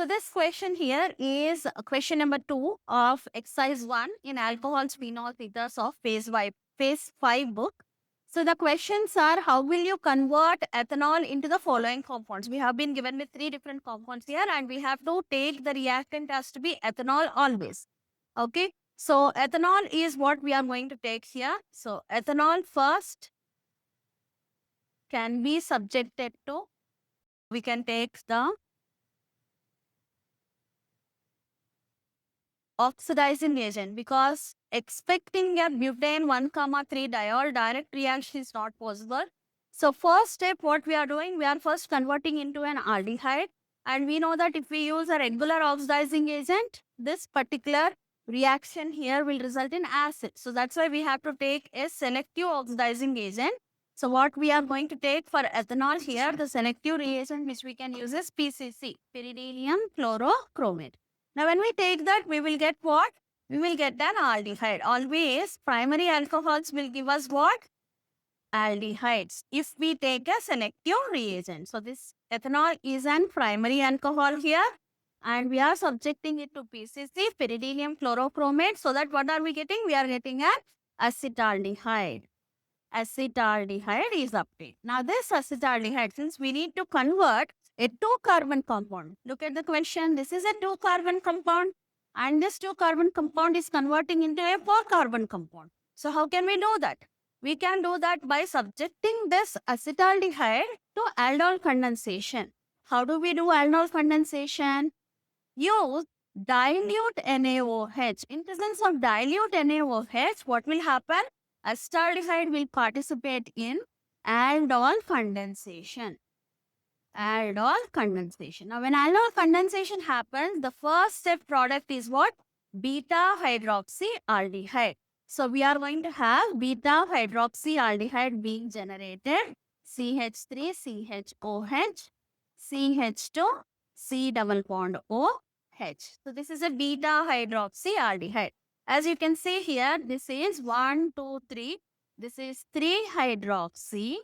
So this question here is question number 2 of exercise 1 in alcohols, phenols, ethers of phase 5 book. So the questions are, how will you convert ethanol into the following compounds? We have been given with 3 different compounds here and we have to take the reactant as to be ethanol always. Okay. So ethanol is what we are going to take here. So ethanol first can be subjected to, we can take the oxidizing agent because expecting a butane 1,3 diol direct reaction is not possible. So first step, what we are doing, we are first converting into an aldehyde, and we know that if we use a regular oxidizing agent, this particular reaction here will result in acid. So that's why we have to take a selective oxidizing agent. So what we are going to take for ethanol here, the selective reagent which we can use is PCC, pyridinium chlorochromate. Now, when we take that, we will get what? We will get an aldehyde. Always, primary alcohols will give us what? Aldehydes. If we take a selective reagent. So, this ethanol is an primary alcohol here. And we are subjecting it to PCC, pyridinium chlorochromate. So, that what are we getting? We are getting an acetaldehyde. Acetaldehyde is obtained. Now, this acetaldehyde, since we need to convert a 2-carbon compound. Look at the question. This is a 2-carbon compound and this 2-carbon compound is converting into a 4-carbon compound. So how can we do that? We can do that by subjecting this acetaldehyde to aldol condensation. How do we do aldol condensation? Use dilute NaOH. In presence of dilute NaOH, what will happen? Acetaldehyde will participate in aldol condensation. Aldol condensation. Now, when aldol condensation happens, the first step product is what? Beta hydroxyaldehyde. So, we are going to have beta hydroxyaldehyde being generated. CH3, CHOH, CH2, C double bond OH. So, this is a beta hydroxyaldehyde. As you can see here, this is 1, 2, 3. This is 3-hydroxy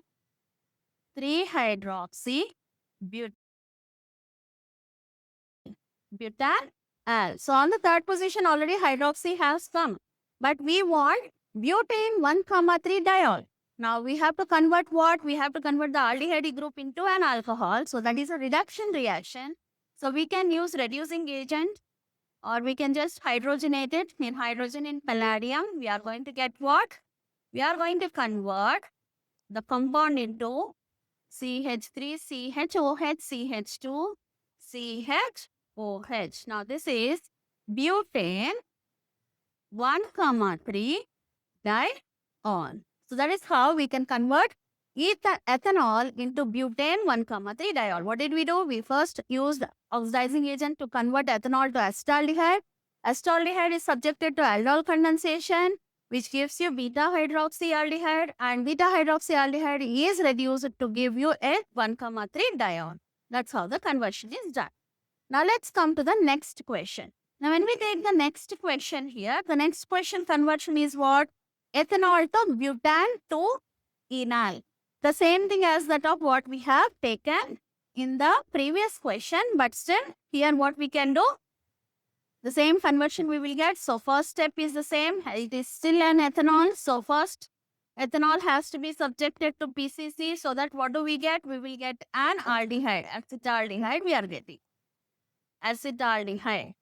butanal. So on the third position, already hydroxy has come. But we want butane 1,3 diol. Now we have to convert what? We have to convert the aldehyde group into an alcohol. So that is a reduction reaction. So we can use reducing agent or we can just hydrogenate it in hydrogen in palladium. We are going to get what? We are going to convert the compound into CH3, CHOH, CH2, CHOH. Now this is butane 1,3 diol. So that is how we can convert ethanol into butane 1,3 diol. What did we do? We first used oxidizing agent to convert ethanol to acetaldehyde. Acetaldehyde is subjected to aldol condensation, which gives you beta hydroxyaldehyde, and beta hydroxyaldehyde is reduced to give you a 1,3 diol. That's how the conversion is done. Now let's come to the next question. Now when we take the next question here, the next question conversion is what? Ethanol to butane to enal. The same thing as that of what we have taken in the previous question, but still here what we can do? The same conversion we will get. So first step is the same. It is still an ethanol. So first ethanol has to be subjected to PCC. So that what do we get? We will get an aldehyde. Acetaldehyde we are getting. Acetaldehyde.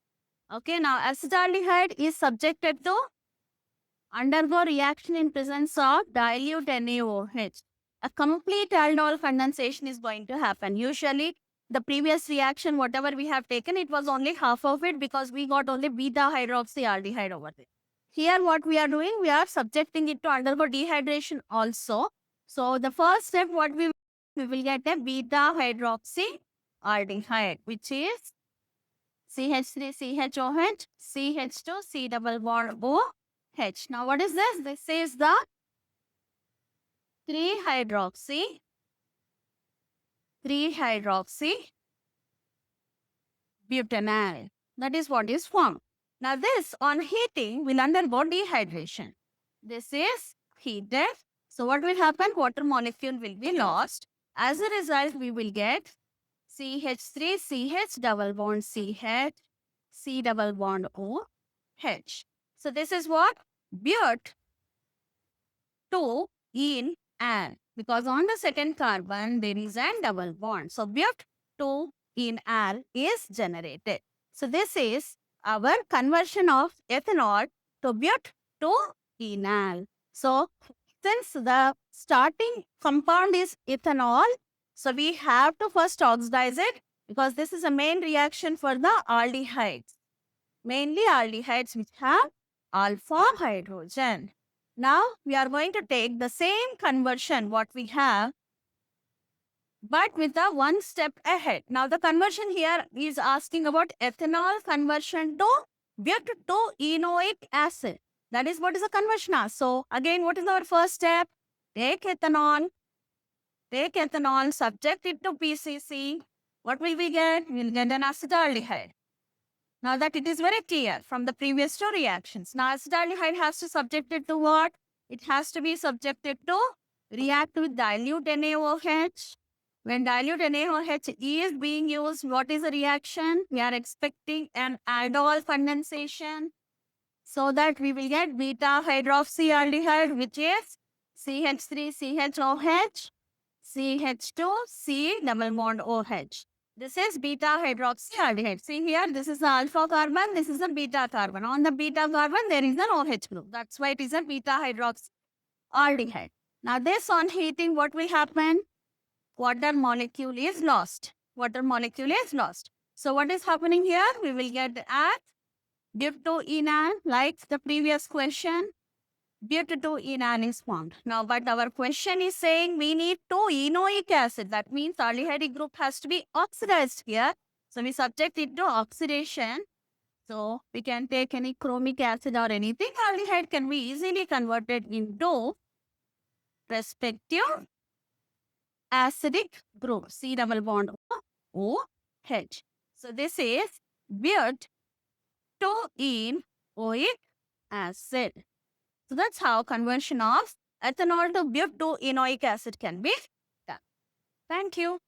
Okay, now acetaldehyde is subjected to undergo reaction in presence of dilute NaOH. A complete aldol condensation is going to happen. Usually the previous reaction, whatever we have taken, it was only half of it because we got only beta hydroxyaldehyde over there. Here what we are doing, we are subjecting it to undergo dehydration also. So the first step, what we will get a beta hydroxyaldehyde, which is CH3, CHOH, CH2, C double bond OH. Now what is this? This is the 3-hydroxy butanal. That is what is formed. Now this on heating will undergo dehydration. This is heated. So what will happen? Water molecule will be lost. As a result, we will get CH3, CH double bond CH, C double bond O, H. So this is what? But 2 in Al. Because on the second carbon, there is a double bond. So but 2 in Al is generated. So this is our conversion of ethanol to but 2 enal. So since the starting compound is ethanol, so we have to first oxidize it because this is a main reaction for the aldehydes. Mainly aldehydes which have alpha hydrogen. Now we are going to take the same conversion what we have but with the one step ahead. Now the conversion here is asking about ethanol conversion to but enoic acid. That is what is the conversion are. So again, what is our first step? Take ethanol, subject it to PCC. What will we get? We will get an acetaldehyde. Now that it is very clear from the previous two reactions. Now acetaldehyde has to subject it to what? It has to be subjected to react with dilute NaOH. When dilute NaOH is being used, what is the reaction? We are expecting an aldol condensation so that we will get beta hydroxyaldehyde, which is CH3CHOH, CH2, C double bond OH. This is beta hydroxyaldehyde. See here, this is the alpha carbon, this is the beta carbon. On the beta carbon, there is an OH group. That's why it is a beta hydroxyaldehyde. Now this on heating, what will happen? Water molecule is lost. Water molecule is lost. So what is happening here? We will get at but2-enal, like the previous question. But2-enal is formed. Now, but our question is saying we need 2-enoic acid. That means aldehyde group has to be oxidized here. So we subject it to oxidation. So we can take any chromic acid or anything. Aldehyde can be easily converted into respective acidic group. C double bond OH. So this is but2-enoic acid. So that's how conversion of ethanol to but2-enoic acid can be done. Thank you.